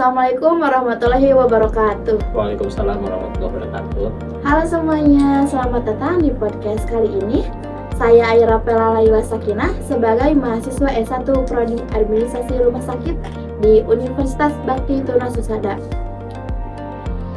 Assalamualaikum warahmatullahi wabarakatuh. Waalaikumsalam warahmatullahi wabarakatuh. Halo semuanya, selamat datang di podcast kali ini. Saya Aira Pelalaiwa Sakinah sebagai mahasiswa S1 Prodi Administrasi Rumah Sakit di Universitas Bakti Tuna Husada.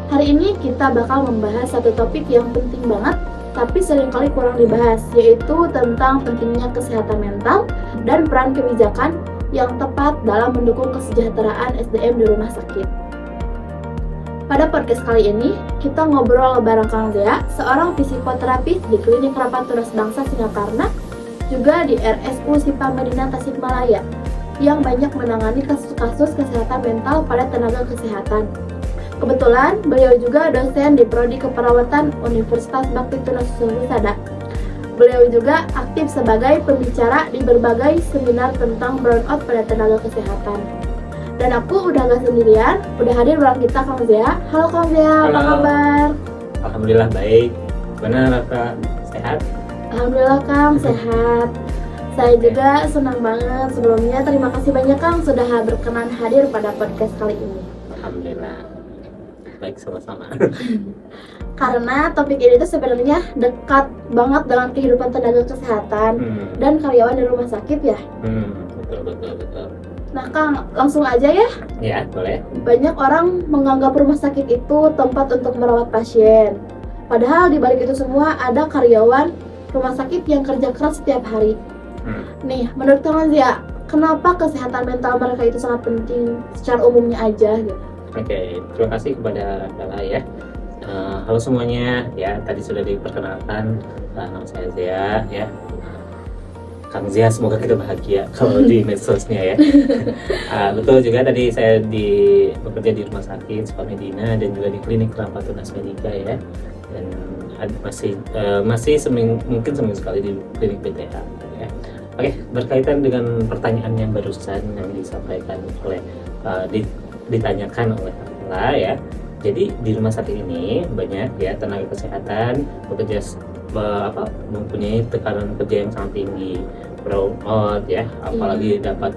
Hari ini kita bakal membahas satu topik yang penting banget tapi seringkali kurang dibahas, yaitu tentang pentingnya kesehatan mental dan peran kebijakan yang tepat dalam mendukung kesejahteraan SDM di rumah sakit. Pada podcast kali ini, kita ngobrol bareng Kang Zea, seorang psikoterapis di Klinik Harapan Tunas Bangsa Singaparna, juga di RSU Sipa Medina Tasikmalaya, yang banyak menangani kasus-kasus kesehatan mental pada tenaga kesehatan. Kebetulan, beliau juga dosen di Prodi Keperawatan Universitas Bakti Tuna Husada. Beliau juga aktif sebagai pembicara di berbagai seminar tentang burnout pada tenaga kesehatan. Dan aku udah gak sendirian, udah hadir bareng kita Kang Zea. Halo Kang Zea, apa kabar? Alhamdulillah baik. Benar Kak, sehat? Alhamdulillah Kang, sehat. Saya juga senang banget. Sebelumnya terima kasih banyak Kang sudah berkenan hadir pada podcast kali ini. Alhamdulillah. Baik, sama-sama. Karena topik ini tuh sebenarnya dekat banget dengan kehidupan tenaga kesehatan dan karyawan di rumah sakit ya. Betul. Nah Kang, langsung aja ya. Ya, boleh. Banyak orang menganggap rumah sakit itu tempat untuk merawat pasien. Padahal di balik itu semua ada karyawan rumah sakit yang kerja keras setiap hari. Nih, menurut Kang Zia, kenapa kesehatan mental mereka itu sangat penting secara umumnya aja gitu? Oke, terima kasih kepada Bella ya. Halo semuanya, ya tadi sudah diperkenalkan, nama saya Zea ya. Kang Zea, semoga kita bahagia kalau di medsosnya ya. Betul juga, tadi saya bekerja di rumah sakit Sipa Medina dan juga di Klinik Harapan Tunas Medika ya. Dan masih mungkin seminggu sekali di Klinik BTH ya. Oke, berkaitan dengan pertanyaan yang barusan yang disampaikan oleh ditanyakan oleh Bella ya. Jadi di rumah sakit ini banyak ya tenaga kesehatan bekerja mempunyai tekanan kerja yang sangat tinggi, burnout ya, apalagi dapat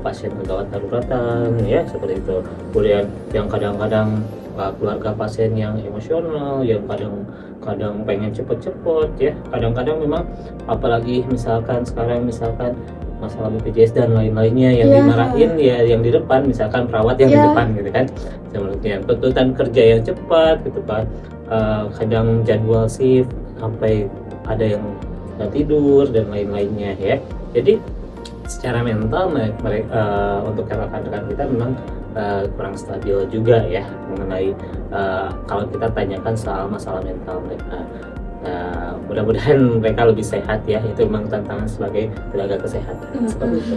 pasien gawat daruratan ya seperti itu. Kemudian yang kadang-kadang keluarga pasien yang emosional, yang kadang pengen cepet-cepet ya, kadang-kadang memang apalagi misalkan sekarang masalah BPJS dan lain-lainnya yang dimarahin ya yang di depan, misalkan perawat yang di depan gitu kan, sebenarnya tuntutan kerja yang cepat gitu kan, kadang jadwal shift sampai ada yang nggak tidur dan lain-lainnya ya. Jadi secara mental untuk rekan-rekan kita memang kurang stabil juga ya mengenai kalau kita tanyakan soal masalah mental mereka. Mudah-mudahan mereka lebih sehat ya, itu memang tantangan sebagai tenaga kesehatan seperti itu.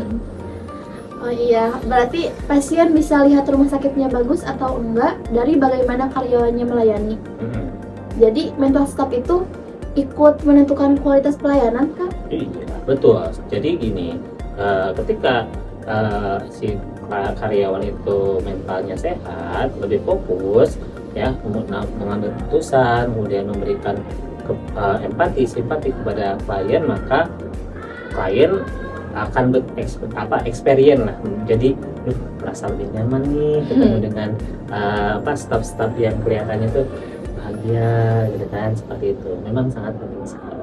Oh iya, berarti pasien bisa lihat rumah sakitnya bagus atau enggak dari bagaimana karyawannya melayani. Jadi mental staff itu ikut menentukan kualitas pelayanan kan? Iya, betul. Jadi gini, ketika si karyawan itu mentalnya sehat, lebih fokus ya mengambil keputusan, kemudian memberikan simpati kepada klien, maka klien akan experience lah, jadi merasa lebih nyaman nih ketemu dengan staff yang kelihatannya tuh bahagia gitu kan, seperti itu. Memang sangat penting sekali.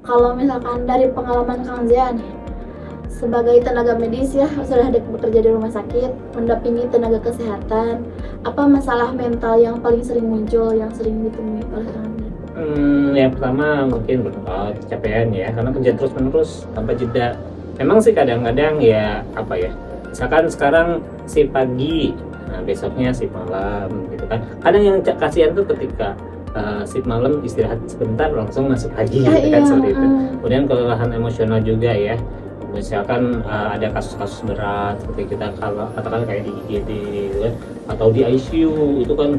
Kalau misalkan dari pengalaman Kang Zea nih, sebagai tenaga medis ya, sudah bekerja di rumah sakit, mendampingi tenaga kesehatan, apa masalah mental yang paling sering muncul, yang sering ditemui oleh Kang Zea? Yang pertama mungkin burnout, kecapean ya, karena kerja terus-menerus tanpa jeda. Memang sih kadang-kadang ya misalkan sekarang si pagi, nah besoknya si malam gitu kan. Kadang yang kasihan tuh ketika si malam istirahat sebentar langsung masuk pagi gitu kan, seperti itu. Kemudian kelelahan emosional juga ya. Misalkan ada kasus-kasus berat seperti kita katakan kayak di IGD gitu kan, atau di ICU, itu kan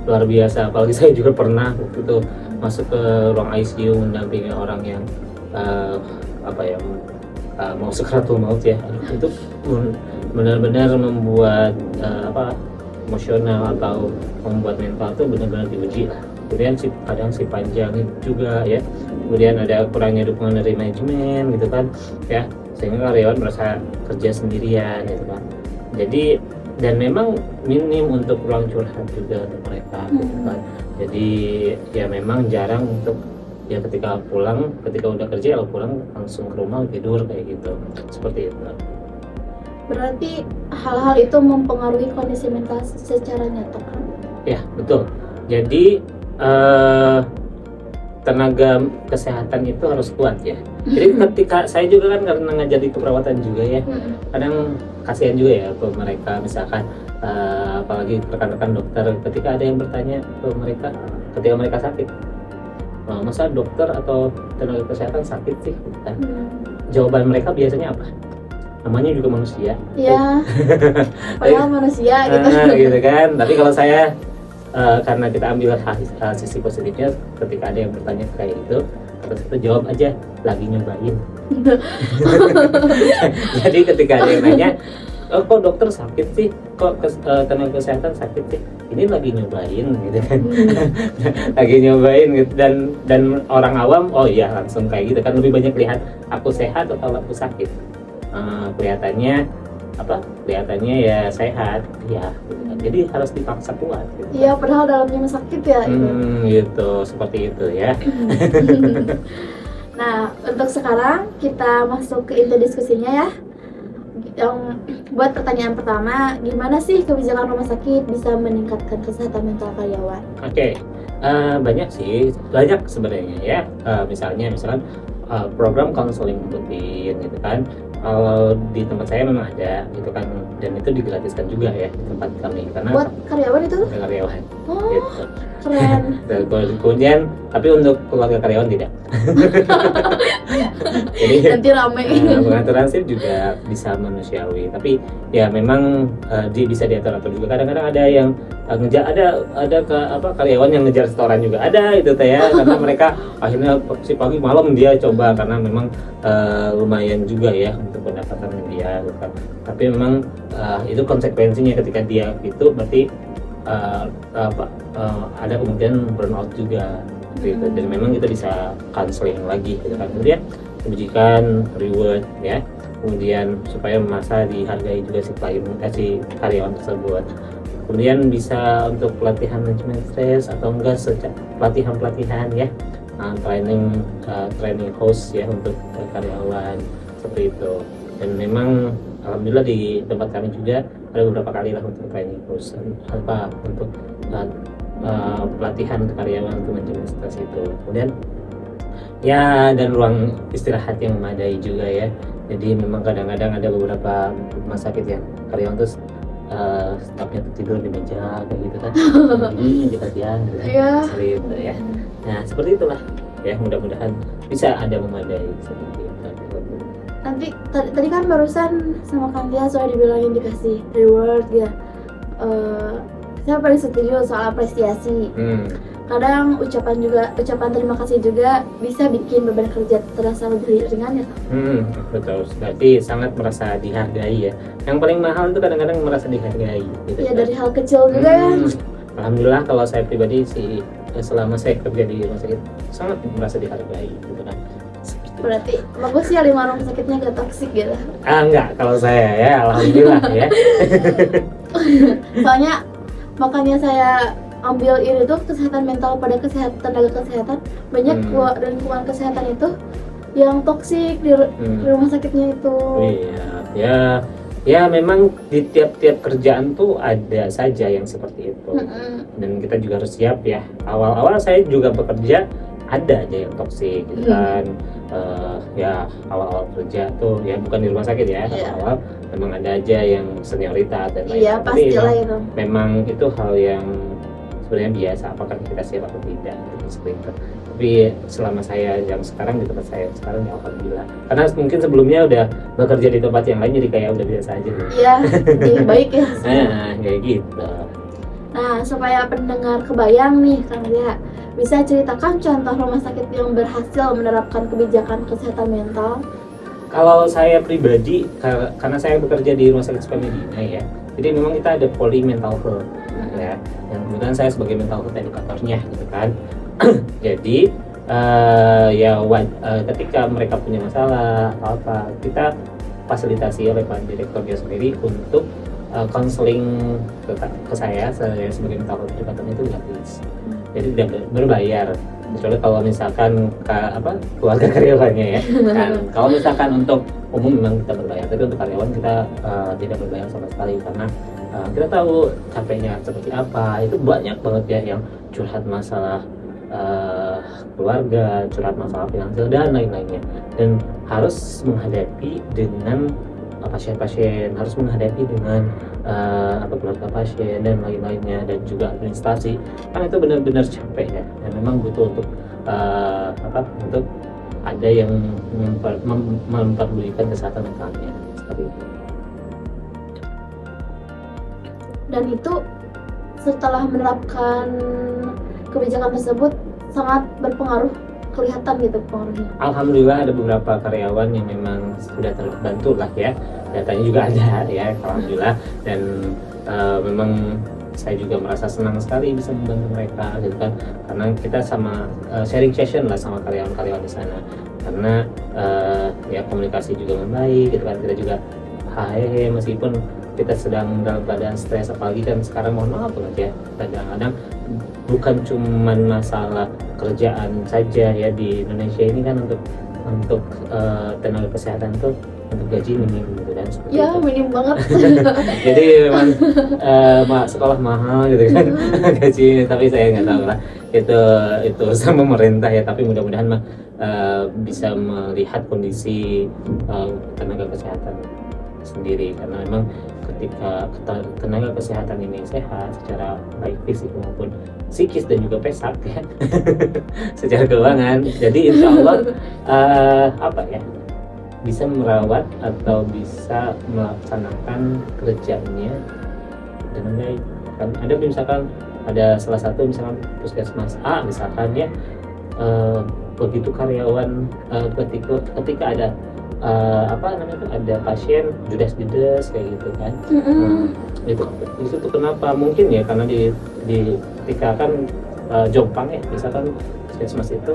luar biasa. Apalagi saya juga pernah waktu itu masuk ke ruang ICU mendampingi orang yang mau sakaratul maut ya. Itu benar-benar membuat emosional atau membuat mental itu benar-benar diuji lah. Kemudian kadang panjang juga ya, kemudian ada kurangnya dukungan dari manajemen gitu kan ya, sehingga karyawan merasa kerja sendirian gitu kan. Jadi dan memang minim untuk ruang curhat juga untuk mereka gitu kan. Jadi ya memang jarang untuk ya ketika udah kerja kalau pulang langsung ke rumah tidur kayak gitu, seperti itu. Berarti hal-hal itu mempengaruhi kondisi mental secara nyata kan? Ya betul. Jadi tenaga kesehatan itu harus kuat ya. Jadi ketika saya juga kan karena ngajar di keperawatan juga ya, kadang kasihan juga ya ke mereka, misalkan apalagi rekan-rekan dokter ketika ada yang bertanya ke mereka ketika mereka sakit, masa dokter atau tenaga kesehatan sakit sih kan? Jawaban mereka biasanya apa? Namanya juga manusia. Iya. Padahal manusia gitu. Gitu kan. Tapi kalau saya karena kita ambil sisi positifnya, ketika ada yang bertanya kayak gitu, terus kita jawab aja lagi nyobain. Jadi ketika ada yang nanya, kok dokter sakit sih, kok tenaga kesehatan sakit sih, ini lagi nyobain gitu kan. Lagi nyobain gitu. Dan orang awam oh iya langsung kayak gitu kan, lebih banyak lihat aku sehat atau aku sakit. Kelihatannya ya sehat ya gitu kan. Jadi harus dipaksa kuat gitu. Iya, padahal dalamnya sakit ya. Gitu, seperti itu ya. Nah, untuk sekarang kita masuk ke inti diskusinya ya. Yang buat pertanyaan pertama, gimana sih kebijakan rumah sakit bisa meningkatkan kesehatan mental karyawan? Oke, banyak sebenarnya ya. Misalkan program konseling rutin gitu kan. Kalau di tempat saya memang ada gitu kan, dan itu digratiskan juga ya di tempat kami karena buat karyawan itu? Karyawan. Oh, Gitu. keren. Kemudian tapi untuk keluarga karyawan tidak. Jadi Nanti rame. pengaturan shift juga bisa manusiawi, tapi ya memang bisa diatur juga. Kadang-kadang ada yang ngejar, ada karyawan yang ngejar setoran juga ada itu teh ya, karena mereka akhirnya si pagi malam dia coba karena memang lumayan juga ya untuk pendapatan dia gitu kan. Tapi memang itu konsekuensinya ketika dia itu berarti ada kemungkinan burnout juga gitu. Dan memang kita bisa counseling lagi gitu kan. Kemudian kebijakan reward ya, kemudian supaya masa dihargai juga si karyawan tersebut. Kemudian bisa untuk pelatihan manajemen stres atau enggak pelatihan ya, training host ya untuk karyawan seperti itu. Dan memang alhamdulillah di tempat kami juga ada beberapa kali lah untuk training host untuk pelatihan untuk karyawan untuk manajemen stres itu. Kemudian ya, dan ruang istirahat yang memadai juga ya. Jadi memang kadang-kadang ada beberapa rumah sakit yang karyawan terus stafnya tidur di meja kayak gitu kan. Jadi kita siang gitu kan. Iya. Seperti itu ya. Nah, seperti itulah ya, mudah-mudahan bisa ada memadai seperti itu. Nanti tadi kan barusan sama Kang Tia soal dibilangin dikasih reward ya. Saya paling setuju soal apresiasi. Kadang ucapan terima kasih juga bisa bikin beban kerja terasa lebih ringan ya. Betul. Berarti sangat merasa dihargai ya. Yang paling mahal itu kadang-kadang merasa dihargai gitu. Ya dari hal kecil juga ya. Alhamdulillah kalau saya pribadi sih selama saya kerja di rumah sakit sangat merasa dihargai gitu kan. Berarti bagus ya lima rumah sakitnya gak toksik gitu. Enggak, kalau saya ya alhamdulillah ya. Soalnya makanya saya ambil ini tuh kesehatan mental pada tenaga kesehatan, banyak lingkungan kesehatan itu yang toksik di rumah sakitnya itu. Iya, ya memang di tiap-tiap kerjaan tuh ada saja yang seperti itu. Dan kita juga harus siap ya. Awal-awal saya juga bekerja ada aja yang toksik gitu kan. Ya awal-awal kerja tuh ya bukan di rumah sakit ya, awal-awal memang ada aja yang senioritas dan lain-lain. Iya pastilah itu. Memang itu hal yang sebenarnya biasa, apakah kita siap atau tidak seperti itu. Tapi selama saya yang sekarang di tempat saya sekarang ya alhamdulillah, karena mungkin sebelumnya udah bekerja di tempat yang lain jadi kayak udah biasa aja gitu. Iya, lebih baik ya. Kayak gitu. Nah, supaya pendengar kebayang nih Kang Ria, bisa ceritakan contoh rumah sakit yang berhasil menerapkan kebijakan kesehatan mental? Kalau saya pribadi, karena saya bekerja di Rumah Sakit Sukamedina ya, jadi memang kita ada poli mental health ya, yang kemudian saya sebagai mental health edukatornya gitu kan. Jadi ketika mereka punya masalah apa, kita fasilitasi oleh Pak Direkturnya sendiri untuk konseling ke saya sebagai mental departemen itu gratis, jadi tidak berbayar. Kecuali kalau misalkan keluarga karyawannya ya kan. Kalau misalkan untuk umum memang kita berbayar, tapi untuk karyawan kita tidak berbayar sama sekali, karena kita tahu capeknya seperti apa. Itu banyak banget ya yang curhat masalah keluarga, curhat masalah finansial dan lain-lainnya, dan harus menghadapi dengan pasien-pasien, harus menghadapi dengan keluarga pasien dan lain-lainnya, dan juga administrasi, kan itu benar-benar capek ya, dan memang butuh untuk untuk ada yang memperdulikan kesehatan mentalnya seperti itu. Dan itu setelah menerapkan kebijakan tersebut sangat berpengaruh, kelihatan gitu pengaruhnya. Alhamdulillah ada beberapa karyawan yang memang sudah terbantu lah ya, datanya juga ada ya, alhamdulillah. Dan memang saya juga merasa senang sekali bisa membantu mereka gitu kan, karena kita sama sharing session lah sama karyawan-karyawan di sana, karena ya komunikasi juga membaik gitu kan. Kita juga meskipun kita sedang dalam keadaan stres, apalagi kan sekarang mohon maaf banget ya, kadang-kadang bukan cuman masalah kerjaan saja ya di Indonesia ini kan, untuk tenaga kesehatan tuh untuk gaji minim gitu kan, seperti Ya itu. minim banget. Jadi memang sekolah mahal gitu kan gaji, tapi saya nggak tahu lah itu sama pemerintah ya, tapi mudah-mudahan bisa melihat kondisi tenaga kesehatan sendiri, karena memang ketika tenaga kesehatan ini sehat secara baik fisik maupun psikis dan juga pesak ya secara keuangan, jadi insya Allah bisa merawat atau bisa melaksanakan kerjanya dengan baik. Kan ada misalkan ada salah satu misalkan puskesmas A misalkan ya, begitu karyawan ketika ada ada pasien judes kayak gitu kan. Itu tuh kenapa? Mungkin ya karena di ketika kan Jompang ya misalkan puskesmas itu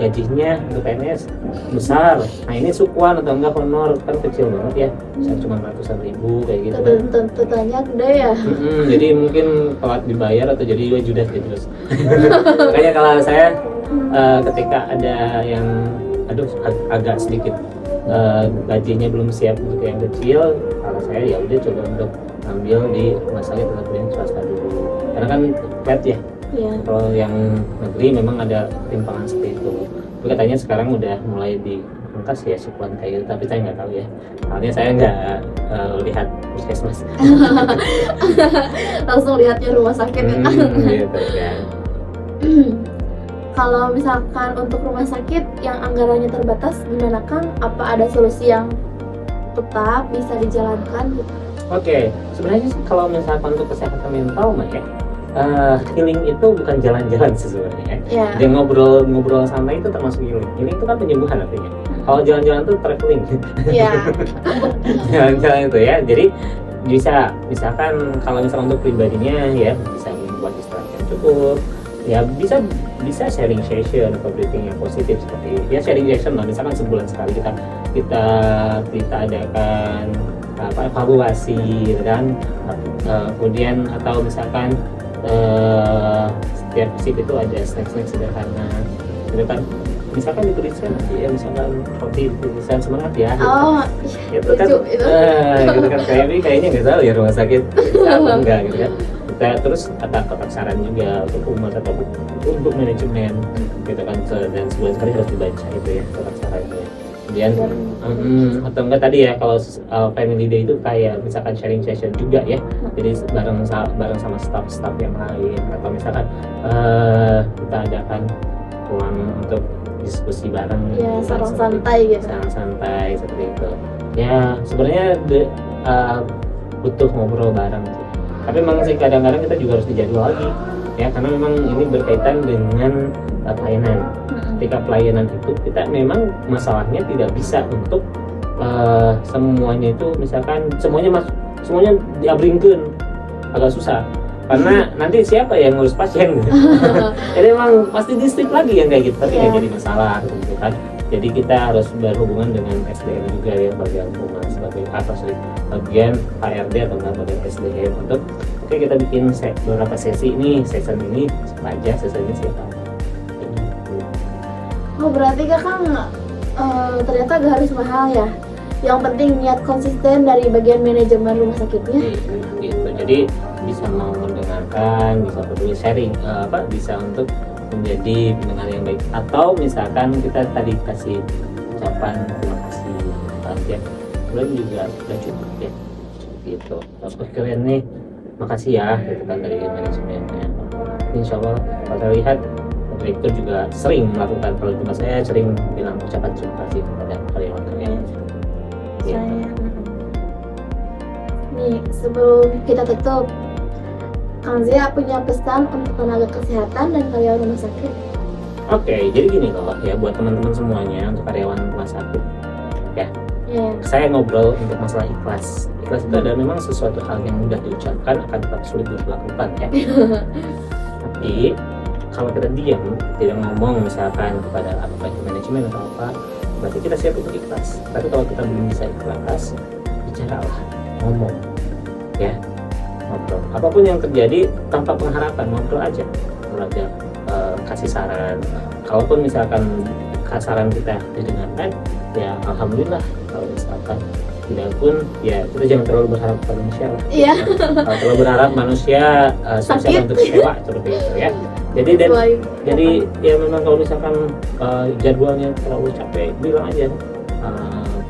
gajinya untuk PNS besar. Nah ini sukuan atau enggak honor kan kecil banget ya, bisa cuma ratusan ribu kayak gitu kan. Tentunya gede ya. Jadi mungkin telat dibayar atau jadi judes gitu. Makanya kalau saya ketika ada yang agak sedikit gajinya belum siap untuk yang kecil, kalau saya ya udah coba untuk ambil di rumah sakit atau yang swasta dulu, karena kan flat ya. Iya. Kalau yang negeri memang ada timpangan seperti itu. Tapi katanya sekarang udah mulai dipangkas ya sukuan kayak gitu, tapi saya nggak tahu ya. Soalnya saya nggak lihat puskesmas. Langsung lihatnya rumah sakit ya. Gitu kan. Kalau misalkan untuk rumah sakit yang anggarannya terbatas, gimana Kang? Apa ada solusi yang tetap bisa dijalankan gitu? Oke, sebenarnya sih kalau misalkan untuk kesehatan mental mah ya, healing itu bukan jalan-jalan sebenarnya. Ya. Dan ngobrol santai itu termasuk healing. Healing itu kan penyembuhan artinya. Kalau jalan-jalan itu traveling. Iya. Jalan-jalan itu ya. Jadi misalkan kalau misalkan untuk pribadinya ya bisa membuat istirahat yang cukup. Ya bisa sharing session atau briefing yang positif seperti ya sharing session lah. Misalkan sebulan sekali kita adakan evaluasi dan kemudian atau misalkan setiap shift itu ada snack sederhana gitu kan, misalkan dituliskan ya, misalkan roti tulisan semangat ya gitu kan, gitu kan kayaknya nggak tahu ya rumah sakit bisa enggak gitu kan. Kita terus ada kotak saran juga untuk umat atau untuk manajemen gitu kan, dan sebulan sekali harus dibaca itu ya kotak sarannya. Kemudian atau enggak tadi ya kalau family day itu kayak misalkan sharing session juga ya, jadi bareng sama staff yang lain, atau misalkan kita adakan ruang untuk diskusi bareng ya, sarang santai gitu. Sarang santai seperti itu ya. Sebenarnya butuh ngobrol bareng sih, tapi memang sih kadang-kadang kita juga harus dijadwal lagi ya, karena memang ini berkaitan dengan pelayanan. Ketika pelayanan itu kita memang masalahnya tidak bisa untuk semuanya itu misalkan semuanya diabringkan, agak susah karena nanti siapa yang ngurus pasien gitu. Jadi memang pasti distrik lagi yang kayak gitu, tapi nggak jadi masalah gitu kan. Jadi kita harus berhubungan dengan SDM juga ya, bagian humas sebagai bagian HRD atau enggak bagian SDM untuk oke kita bikin beberapa sesi ini, season ini siapa aja, season ini siapa. Oh berarti Kakang ternyata gak harus mahal ya. Yang penting niat konsisten dari bagian manajemen rumah sakitnya. Gitu. Jadi bisa mau mendengarkan, bisa peduli sharing, bisa untuk menjadi pendengar yang baik. Atau misalkan kita tadi kasih ucapan terima kasih, ya, belum juga sudah cukup ya. Gitu. Terus keren nih, makasih ya, gitu kan dari manajemennya. Insya Allah kalau lihat direktur juga sering melakukan, kalau cuma saya sering bilang ucapan terima kasih kepada karyawan-karyawan. Gitu. Nih sebelum kita tutup, Kang Zia punya pesan untuk tenaga kesehatan dan karyawan rumah sakit. Oke, jadi gini loh ya buat teman-teman semuanya, untuk karyawan rumah sakit ya. Saya ngobrol untuk masalah ikhlas. Ikhlas itu adalah memang sesuatu hal yang mudah diucapkan, akan tetap sulit dilakukan ya. Tapi kalau kita diam, tidak ngomong misalkan kepada apa itu manajemen atau apa, berarti kita siap untuk ikhlas. Tapi kalau kita belum bisa ikhlas, bicaralah, ngomong ya, ngobrol. Apapun yang terjadi tanpa pengharapan, ngobrol aja, kasih saran. Kalaupun misalkan saran kita didengarkan, ya alhamdulillah. Kalau misalkan tidak pun, ya kita jangan terlalu berharap pada manusia lah. Iya. Kalau terlalu berharap manusia siap untuk kecewa seperti itu ya. Jadi ya memang kalau misalkan jadwalnya terlalu capek, bilang aja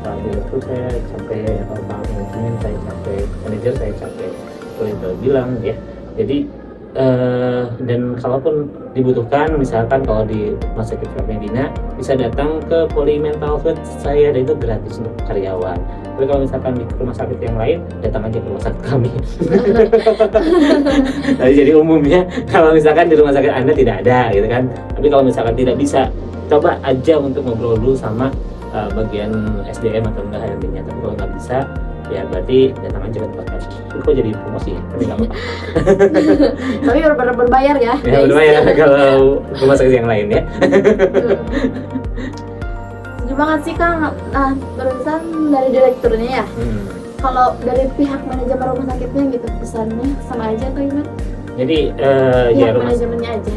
Pak Direktur saya capek, atau Pak Manajemen saya capek, manajer saya capek, seperti itu bilang ya. Jadi dan kalaupun dibutuhkan, misalkan kalau di Rumah Sakit Medina bisa datang ke Poli Mental Health saya, dan itu gratis untuk karyawan. Tapi kalau misalkan di rumah sakit yang lain, datang aja ke rumah sakit kami. Jadi umumnya kalau misalkan di rumah sakit Anda tidak ada gitu kan, tapi kalau misalkan tidak bisa, coba aja untuk ngobrol dulu sama bagian SDM atau enggak HRD-nya. Tapi kalau nggak bisa, ya berarti datang aja ke tempat kami. Itu kok jadi promosi ya? Tapi nggak apa-apa. Tapi berbayar ya? Ya berbayar kalau rumah sakit yang lain ya. Setuju banget sih Kang. Nah, pesan dari direkturnya ya. Kalau dari pihak manajemen rumah sakitnya gitu, pesannya sama aja atau gimana? Jadi ya manajemennya aja.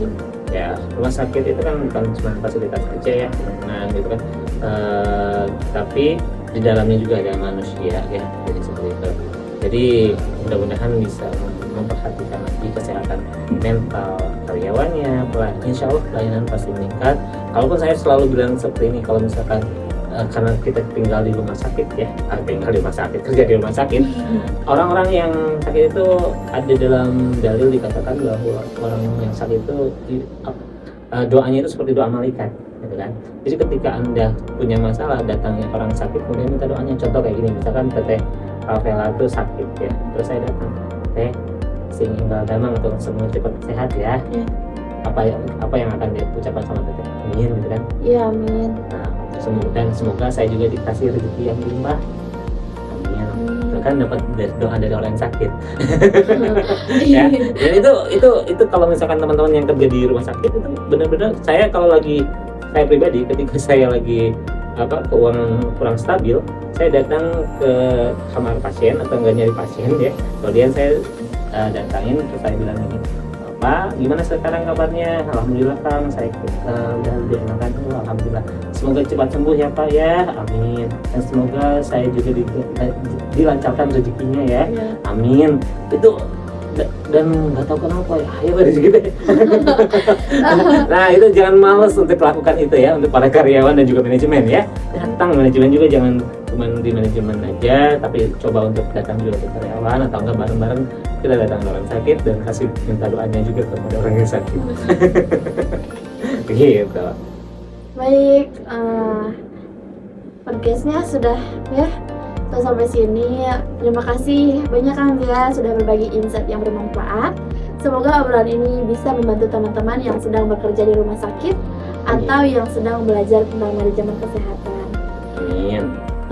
Ya rumah sakit itu kan bukan cuma fasilitas aja ya, gitu kan. Tapi di dalamnya juga ada manusia ya, jadi seperti itu. Jadi mudah-mudahan bisa memperhatikan lagi kesehatan mental karyawannya. Insya Allah pelayanan pasti meningkat. Kalaupun saya selalu bilang seperti ini, kalau misalkan karena kita tinggal di rumah sakit ya, kerja di rumah sakit, orang-orang yang sakit itu ada dalam dalil dikatakan bahwa orang yang sakit itu doanya itu seperti doa malaikat, gitu kan. Jadi ketika Anda punya masalah, datangnya orang sakit kemudian minta doanya, contoh kayak gini, misalkan Teteh Rafaela itu sakit ya, terus saya datang, Teh sing inggal damang atau semua cepat sehat ya. Apa yang akan dia ucapkan sama Teteh? Amin, gitu kan? Iya, amin. Nah, dan semoga saya juga dikasih rezeki yang limpah. Amin. Kan dapat doa dari orang yang sakit. Ya. Dan itu kalau misalkan teman-teman yang kerja di rumah sakit itu benar-benar, saya pribadi ketika saya lagi keuangan kurang stabil, saya datang ke kamar pasien atau enggak nyari pasien ya. Kemudian saya datangin, terus saya bilang ini, Pak, gimana sekarang kabarnya? Alhamdulillah Kang, saya udah lebih enakan. Alhamdulillah. Semoga cepat sembuh ya Pak ya, amin. Dan semoga saya juga dilancarkan rezekinya ya, amin. Itu dan nggak tahu kenapa ya, ayo rezeki deh. Nah itu jangan malas untuk lakukan itu ya, untuk para karyawan dan juga manajemen ya. Datang manajemen juga jangan cuma di manajemen aja, tapi coba untuk datang juga ke karyawan, atau enggak bareng-bareng kita datang ke orang sakit dan kasih minta doanya juga kepada orang yang sakit. Gitu. Baik, podcastnya sudah sampai sini. Terima kasih banyak Kang Zia sudah berbagi insight yang bermanfaat. Semoga obrolan ini bisa membantu teman-teman yang sedang bekerja di rumah sakit atau yang sedang belajar tentang manajemen kesehatan. Amin.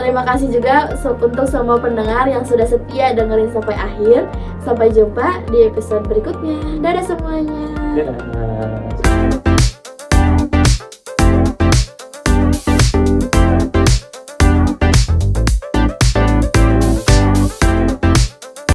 Terima kasih juga untuk semua pendengar yang sudah setia dengerin sampai akhir. Sampai jumpa di episode berikutnya. Dadah semuanya. Dadah.